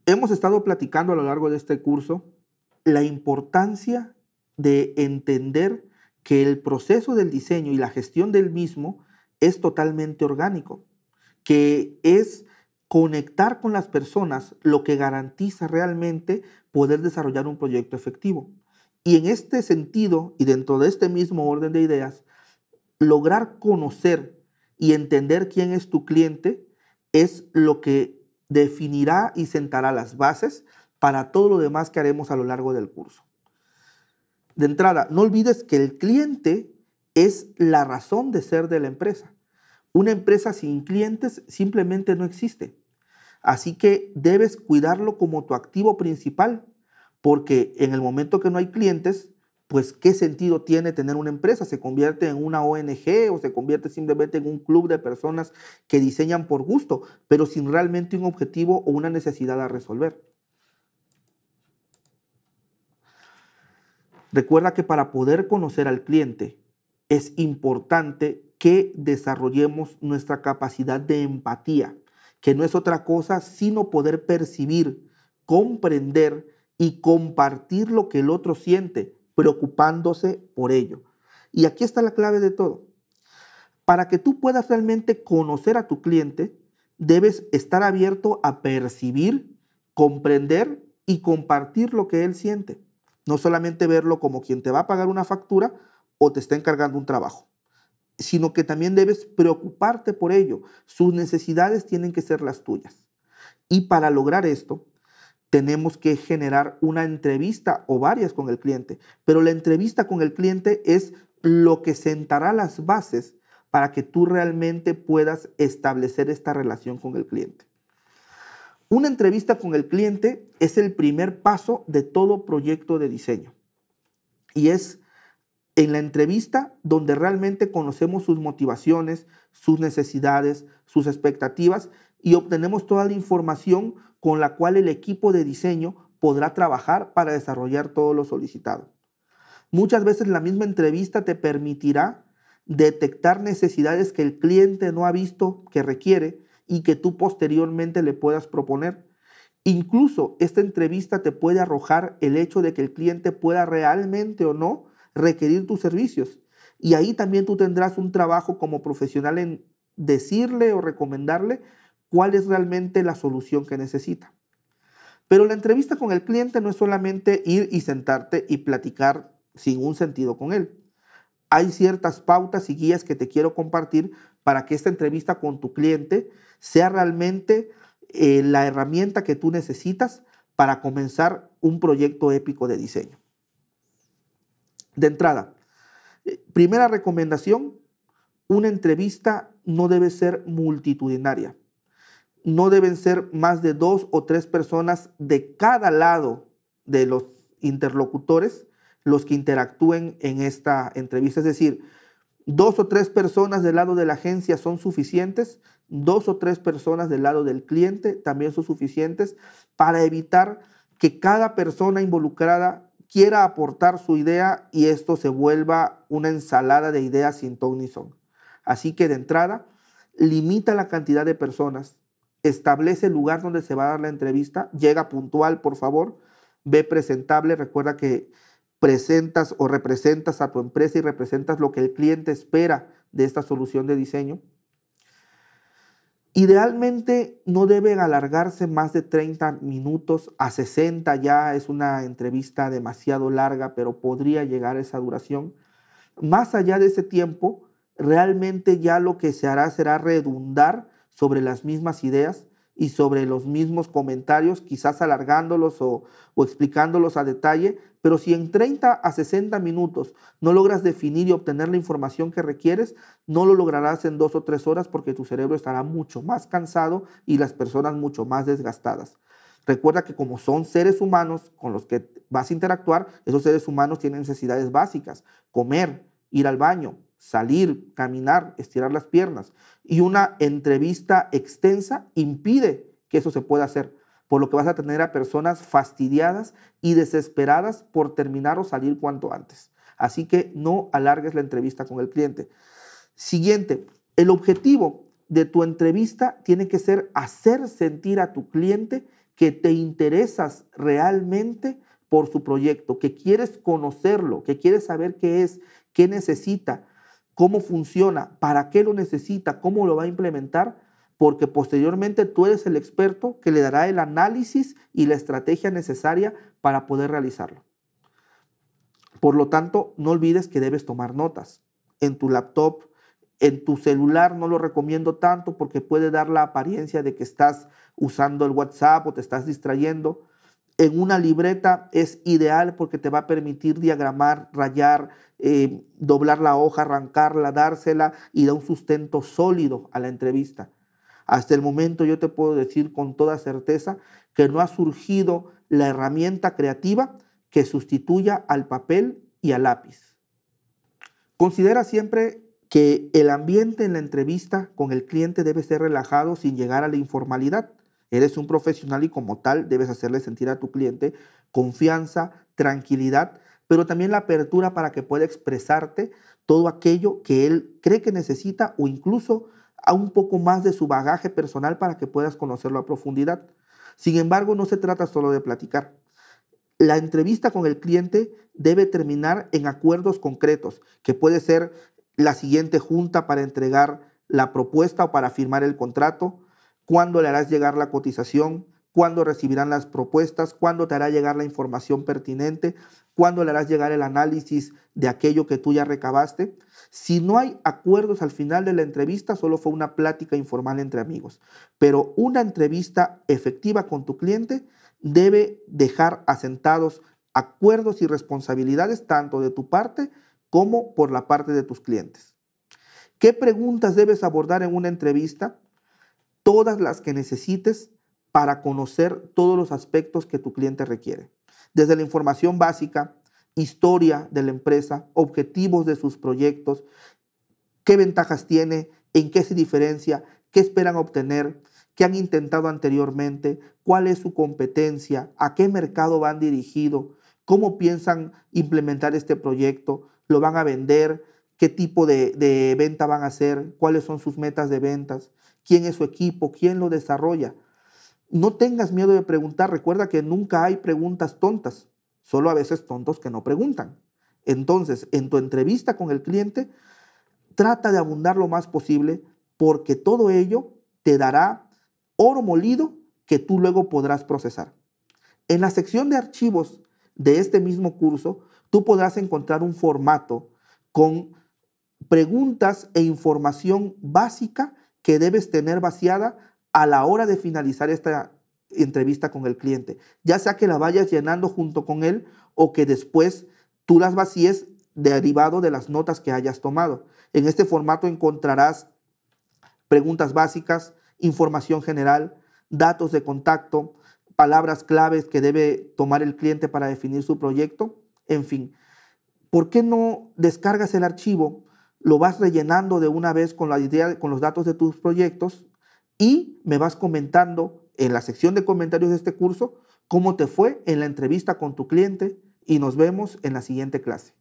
Hemos estado platicando a lo largo de este curso la importancia de entender que el proceso del diseño y la gestión del mismo es totalmente orgánico, que es conectar con las personas lo que garantiza realmente poder desarrollar un proyecto efectivo. Y en este sentido, y dentro de este mismo orden de ideas, lograr conocer y entender quién es tu cliente es lo que definirá y sentará las bases para todo lo demás que haremos a lo largo del curso. De entrada, no olvides que el cliente es la razón de ser de la empresa. Una empresa sin clientes simplemente no existe. Así que debes cuidarlo como tu activo principal, porque en el momento que no hay clientes, pues ¿qué sentido tiene tener una empresa? Se convierte en una ONG o se convierte simplemente en un club de personas que diseñan por gusto, pero sin realmente un objetivo o una necesidad a resolver. Recuerda que para poder conocer al cliente es importante que desarrollemos nuestra capacidad de empatía, que no es otra cosa sino poder percibir, comprender y compartir lo que el otro siente, preocupándose por ello. Y aquí está la clave de todo. Para que tú puedas realmente conocer a tu cliente, debes estar abierto a percibir, comprender y compartir lo que él siente. No solamente verlo como quien te va a pagar una factura o te está encargando un trabajo, sino que también debes preocuparte por ello. Sus necesidades tienen que ser las tuyas. Y para lograr esto, tenemos que generar una entrevista o varias con el cliente, pero la entrevista con el cliente es lo que sentará las bases para que tú realmente puedas establecer esta relación con el cliente. Una entrevista con el cliente es el primer paso de todo proyecto de diseño y es en la entrevista donde realmente conocemos sus motivaciones, sus necesidades, sus expectativas y obtenemos toda la información con la cual el equipo de diseño podrá trabajar para desarrollar todo lo solicitado. Muchas veces la misma entrevista te permitirá detectar necesidades que el cliente no ha visto que requiere y que tú posteriormente le puedas proponer. Incluso esta entrevista te puede arrojar el hecho de que el cliente pueda realmente o no requerir tus servicios. Y ahí también tú tendrás un trabajo como profesional en decirle o recomendarle cuál es realmente la solución que necesita. Pero la entrevista con el cliente no es solamente ir y sentarte y platicar sin un sentido con él. Hay ciertas pautas y guías que te quiero compartir para que esta entrevista con tu cliente sea realmente la herramienta que tú necesitas para comenzar un proyecto épico de diseño. De entrada, primera recomendación, una entrevista no debe ser multitudinaria. No deben ser más de 2 o 3 personas de cada lado de los interlocutores los que interactúen en esta entrevista. Es decir, 2 o 3 personas del lado de la agencia son suficientes, 2 o 3 personas del lado del cliente también son suficientes para evitar que cada persona involucrada quiera aportar su idea y esto se vuelva una ensalada de ideas sin ton ni son. Así que de entrada, limita la cantidad de personas, establece el lugar donde se va a dar la entrevista, llega puntual, por favor, ve presentable, recuerda que presentas o representas a tu empresa y representas lo que el cliente espera de esta solución de diseño. Idealmente no deben alargarse más de 30 minutos a 60, ya es una entrevista demasiado larga, pero podría llegar a esa duración. Más allá de ese tiempo, realmente ya lo que se hará será redundar sobre las mismas ideas y sobre los mismos comentarios, quizás alargándolos o explicándolos a detalle, pero si en 30 a 60 minutos no logras definir y obtener la información que requieres, no lo lograrás en 2 o 3 horas porque tu cerebro estará mucho más cansado y las personas mucho más desgastadas. Recuerda que como son seres humanos con los que vas a interactuar, esos seres humanos tienen necesidades básicas: comer, ir al baño, salir, caminar, estirar las piernas. Y una entrevista extensa impide que eso se pueda hacer, por lo que vas a tener a personas fastidiadas y desesperadas por terminar o salir cuanto antes. Así que no alargues la entrevista con el cliente. Siguiente, el objetivo de tu entrevista tiene que ser hacer sentir a tu cliente que te interesas realmente por su proyecto, que quieres conocerlo, que quieres saber qué es, qué necesita, cómo funciona, para qué lo necesita, cómo lo va a implementar, porque posteriormente tú eres el experto que le dará el análisis y la estrategia necesaria para poder realizarlo. Por lo tanto, no olvides que debes tomar notas en tu laptop. En tu celular no lo recomiendo tanto porque puede dar la apariencia de que estás usando el WhatsApp o te estás distrayendo. En una libreta es ideal porque te va a permitir diagramar, rayar, doblar la hoja, arrancarla, dársela y da un sustento sólido a la entrevista. Hasta el momento yo te puedo decir con toda certeza que no ha surgido la herramienta creativa que sustituya al papel y al lápiz. Considera siempre que el ambiente en la entrevista con el cliente debe ser relajado sin llegar a la informalidad. Eres un profesional y como tal debes hacerle sentir a tu cliente confianza, tranquilidad, pero también la apertura para que pueda expresarte todo aquello que él cree que necesita o incluso a un poco más de su bagaje personal para que puedas conocerlo a profundidad. Sin embargo, no se trata solo de platicar. La entrevista con el cliente debe terminar en acuerdos concretos, que puede ser la siguiente junta para entregar la propuesta o para firmar el contrato, cuándo le harás llegar la cotización, cuándo recibirán las propuestas, cuándo te hará llegar la información pertinente, cuándo le harás llegar el análisis de aquello que tú ya recabaste. Si no hay acuerdos al final de la entrevista, solo fue una plática informal entre amigos. Pero una entrevista efectiva con tu cliente debe dejar asentados acuerdos y responsabilidades tanto de tu parte como por la parte de tus clientes. ¿Qué preguntas debes abordar en una entrevista? Todas las que necesites para conocer todos los aspectos que tu cliente requiere. Desde la información básica, historia de la empresa, objetivos de sus proyectos, qué ventajas tiene, en qué se diferencia, qué esperan obtener, qué han intentado anteriormente, cuál es su competencia, a qué mercado van dirigido, cómo piensan implementar este proyecto, lo van a vender, qué tipo de venta van a hacer, cuáles son sus metas de ventas, quién es su equipo, quién lo desarrolla. No tengas miedo de preguntar. Recuerda que nunca hay preguntas tontas, solo a veces tontos que no preguntan. Entonces, en tu entrevista con el cliente, trata de abundar lo más posible porque todo ello te dará oro molido que tú luego podrás procesar. En la sección de archivos de este mismo curso, tú podrás encontrar un formato con preguntas e información básica que debes tener vaciada a la hora de finalizar esta entrevista con el cliente, ya sea que la vayas llenando junto con él o que después tú las vacíes derivado de las notas que hayas tomado. En este formato encontrarás preguntas básicas, información general, datos de contacto, palabras claves que debe tomar el cliente para definir su proyecto, en fin. ¿Por qué no descargas el archivo, lo vas rellenando de una vez con la idea, con los datos de tus proyectos y me vas comentando en la sección de comentarios de este curso cómo te fue en la entrevista con tu cliente y nos vemos en la siguiente clase.